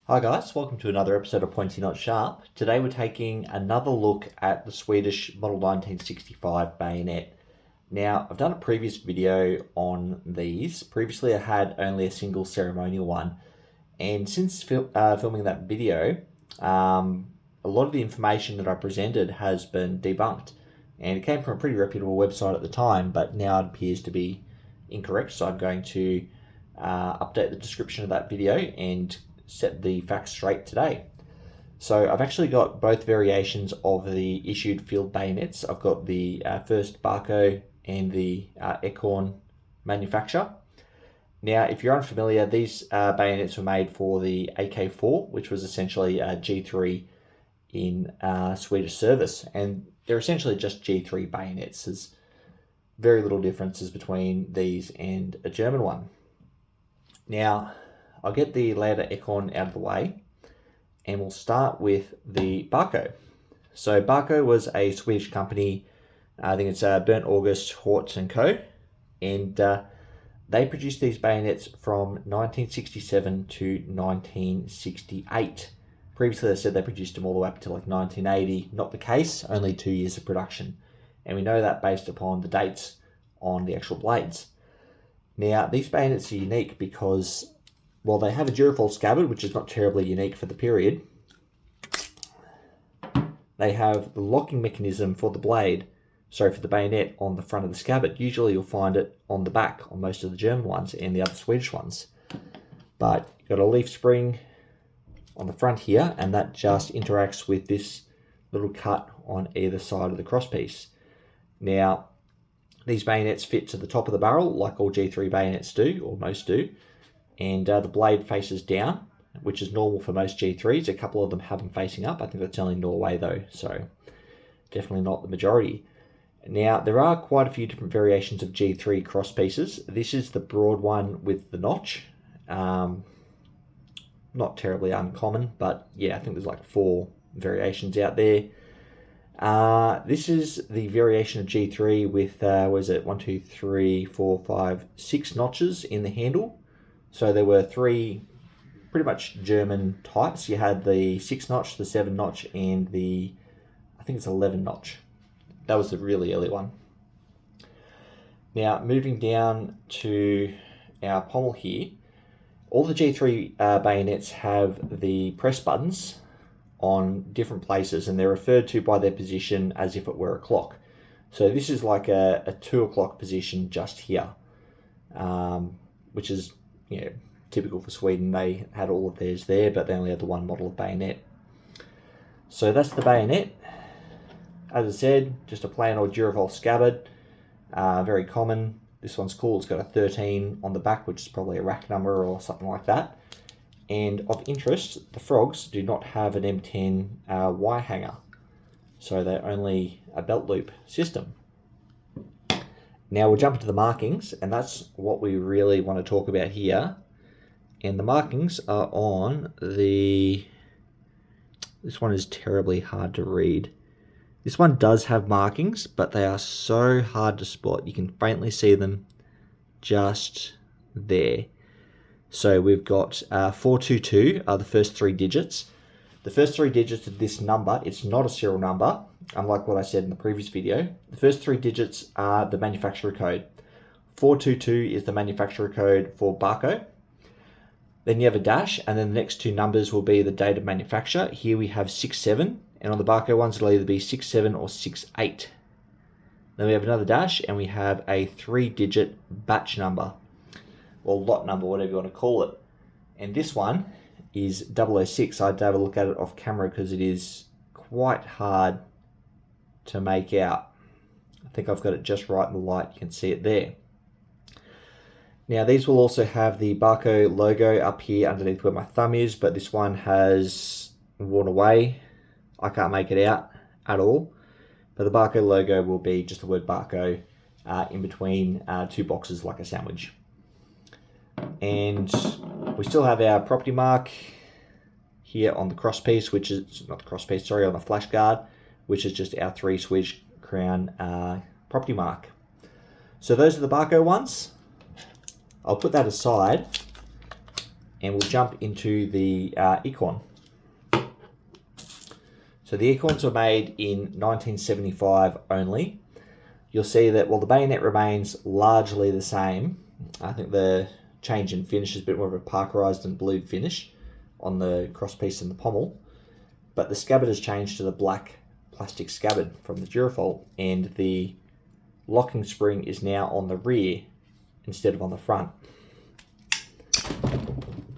Hi guys, welcome to another episode of Pointy Not Sharp. Today we're taking another look at the Swedish Model 1965 bayonet. Now, I've done a previous video on these. Previously I had only a single ceremonial one, and since filming that video, a lot of the information that I presented has been debunked, and it came from a pretty reputable website at the time, but now it appears to be incorrect, so I'm going to update the description of that video and set the facts straight today. So I've actually got both variations of the issued field bayonets. I've got the first Barco and the Eorn manufacturer. Now, if you're unfamiliar, these bayonets were made for the AK4, which was essentially a G3 in Swedish service, and they're essentially just G3 bayonets. There's very little differences between these and a German one. Now, I'll get the later Eorn out of the way, and we'll start with the Barco. So Barco was a Swedish company. I think it's Bernd August Hort and Co. And they produced these bayonets from 1967 to 1968. Previously, they said they produced them all the way up to like 1980. Not the case, only 2 years of production. And we know that based upon the dates on the actual blades. Now, these bayonets are unique because, well, they have a Durafol scabbard, which is not terribly unique for the period. They have the locking mechanism for the for the bayonet on the front of the scabbard. Usually you'll find it on the back on most of the German ones and the other Swedish ones. But you've got a leaf spring on the front here, and that just interacts with this little cut on either side of the crosspiece. Now, these bayonets fit to the top of the barrel like all G3 bayonets do, or most do. And the blade faces down, which is normal for most G3s. A couple of them have them facing up. I think that's only Norway though, so definitely not the majority. Now, there are quite a few different variations of G3 cross pieces. This is the broad one with the notch. Not terribly uncommon, but yeah, I think there's like 4 variations out there. This is the variation of G3 with, 6 notches in the handle. So there were 3 pretty much German types. You had the 6 notch, the 7 notch, and the, I think it's 11 notch. That was the really early one. Now, moving down to our pommel here, all the G3 bayonets have the press buttons on different places, and they're referred to by their position as if it were a clock. So this is like a 2 o'clock position just here, which is, you know, typical for Sweden. They had all of theirs there, but they only had the one model of bayonet. So that's the bayonet. As I said, just a plain old Durafol scabbard, very common. This one's cool. It's got a 13 on the back, which is probably a rack number or something like that. And of interest, the frogs do not have an M10 wire hanger, so they're only a belt loop system. Now we'll jump into the markings, and that's what we really want to talk about here. And the markings are on the... This one is terribly hard to read. This one does have markings, but they are so hard to spot. You can faintly see them just there. So we've got 422 are the first 3 digits. The first 3 digits of this number, it's not a serial number, unlike what I said in the previous video. The first 3 digits are the manufacturer code. 422 is the manufacturer code for Barco. Then you have a dash, and then the next 2 numbers will be the date of manufacture. Here we have 67, and on the Barco ones it'll either be 67 or 68. Then we have another dash, and we have a 3-digit batch number, or lot number, whatever you want to call it. And this one is 006. I had to have a look at it off camera because it is quite hard to make out. I think I've got it just right in the light. You can see it there. Now, these will also have the Barco logo up here underneath where my thumb is, but this one has worn away. I can't make it out at all. But the Barco logo will be just the word Barco in between 2 boxes like a sandwich. And we still have our property mark here on the crosspiece, which is not the crosspiece, sorry, on the flash guard, which is just our 3 Swedish crown property mark. So those are the Barco ones. I'll put that aside and we'll jump into the Eorn. So the Eorns were made in 1975 only. You'll see that while the bayonet remains largely the same, I think the change in finish is a bit more of a parkerized and blued finish on the crosspiece and the pommel, but the scabbard has changed to the black plastic scabbard from the Durafol, and the locking spring is now on the rear instead of on the front.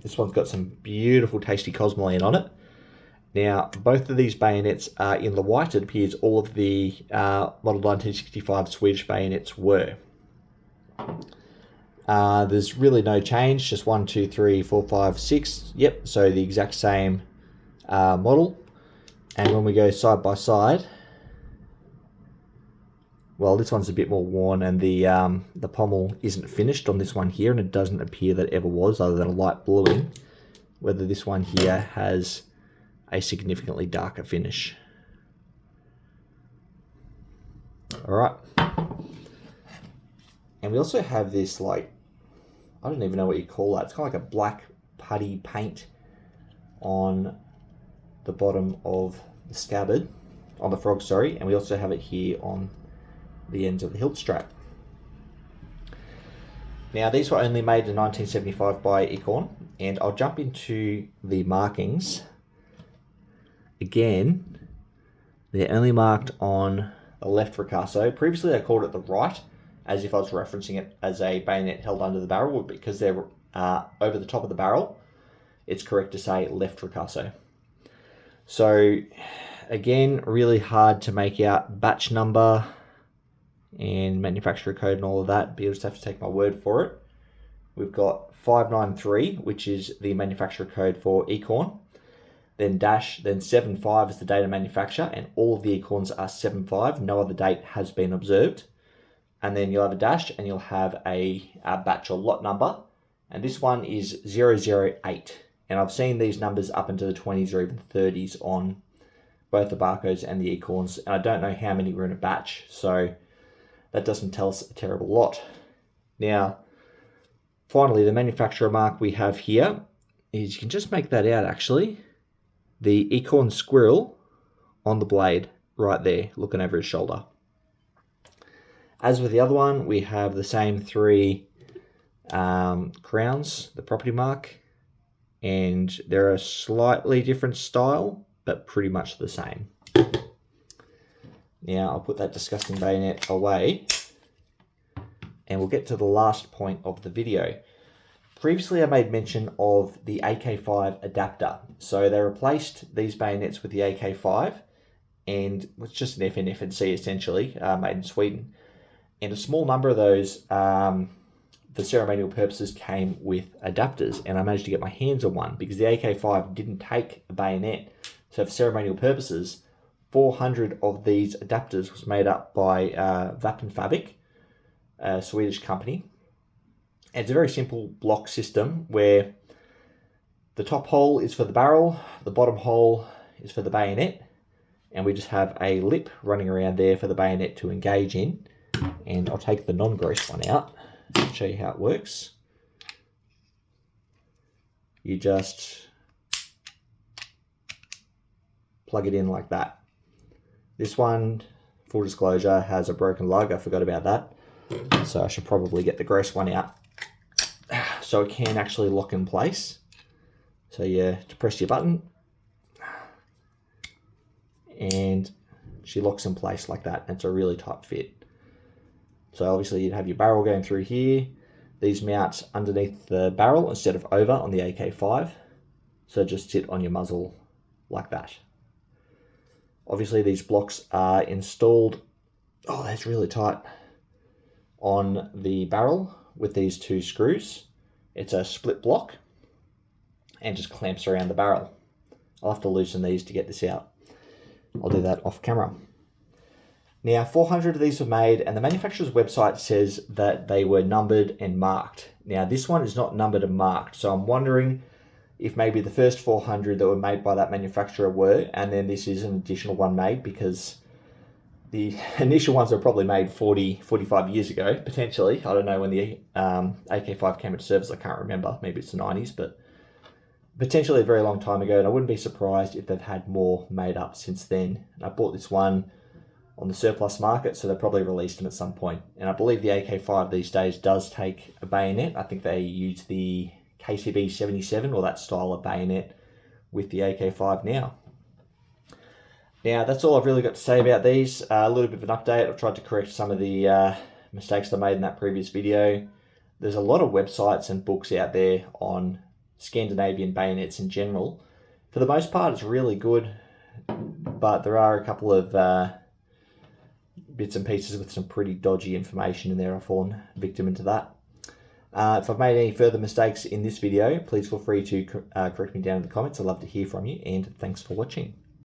This one's got some beautiful tasty cosmoline on it. Now, both of these bayonets are in the white. It appears all of the model 1965 Swedish bayonets were. There's really no change, just 1, 2, 3, 4, 5, 6. Yep, so the exact same model. And when we go side by side, well, this one's a bit more worn, and the pommel isn't finished on this one here, and it doesn't appear that it ever was, other than a light bluing. Whether this one here has a significantly darker finish. All right. And we also have this, like, I don't even know what you call that. It's kind of like a black putty paint on the bottom of the scabbard, on the frog, sorry. And we also have it here on the ends of the hilt strap. Now, these were only made in 1975 by Eorn, and I'll jump into the markings. Again, they're only marked on the left ricasso. Previously, I called it the right, as if I was referencing it as a bayonet held under the barrel, because they're over the top of the barrel. It's correct to say left ricasso. So, again, really hard to make out batch number and manufacturer code and all of that, but you'll just have to take my word for it. We've got 593, which is the manufacturer code for Eorn. Then dash, then 75 is the date of manufacture, and all of the Eorns are 75. No other date has been observed. And then you'll have a dash, and you'll have a batch or lot number. And this one is 008. And I've seen these numbers up into the 20s or even 30s on both the Barcos and the Eorns. And I don't know how many were in a batch, so that doesn't tell us a terrible lot. Now, finally, the manufacturer mark we have here is, you can just make that out actually, the Eorn squirrel on the blade right there, looking over his shoulder. As with the other one, we have the same 3 crowns, the property mark, and they're a slightly different style, but pretty much the same. Now, I'll put that disgusting bayonet away, and we'll get to the last point of the video. Previously, I made mention of the AK4 adapter. So they replaced these bayonets with the AK4, and it's just an FNC essentially, made in Sweden. And a small number of those, for ceremonial purposes, came with adapters, and I managed to get my hands on one because the AK4 didn't take a bayonet. So for ceremonial purposes, 400 of these adapters was made up by Vapenfabrik, a Swedish company. And it's a very simple block system where the top hole is for the barrel, the bottom hole is for the bayonet, and we just have a lip running around there for the bayonet to engage in. And I'll take the non-gross one out and show you how it works. You just plug it in like that. This one, full disclosure, has a broken lug. I forgot about that. So I should probably get the gross one out so it can actually lock in place. So you press your button and she locks in place like that. It's a really tight fit. So obviously you'd have your barrel going through here. These mount underneath the barrel instead of over on the AK4. So just sit on your muzzle like that. Obviously these blocks are installed, oh that's really tight, on the barrel with these 2 screws. It's a split block and just clamps around the barrel. I'll have to loosen these to get this out. I'll do that off camera. Now 400 of these were made, and the manufacturer's website says that they were numbered and marked. Now this one is not numbered and marked, so I'm wondering if maybe the first 400 that were made by that manufacturer were, and then this is an additional one made, because the initial ones were probably made 45 years ago, potentially. I don't know when the AK4 came into service, I can't remember. Maybe it's the 90s, but potentially a very long time ago, and I wouldn't be surprised if they've had more made up since then. And I bought this one on the surplus market, so they probably released them at some point. And I believe the AK4 these days does take a bayonet. I think they use the KCB 77 or that style of bayonet with the AK4 now. Now, that's all I've really got to say about these. A little bit of an update. I've tried to correct some of the mistakes I made in that previous video. There's a lot of websites and books out there on Scandinavian bayonets in general. For the most part, it's really good, but there are a couple of bits and pieces with some pretty dodgy information in there. I've fallen victim into that. If I've made any further mistakes in this video, please feel free to correct me down in the comments. I'd love to hear from you, and thanks for watching.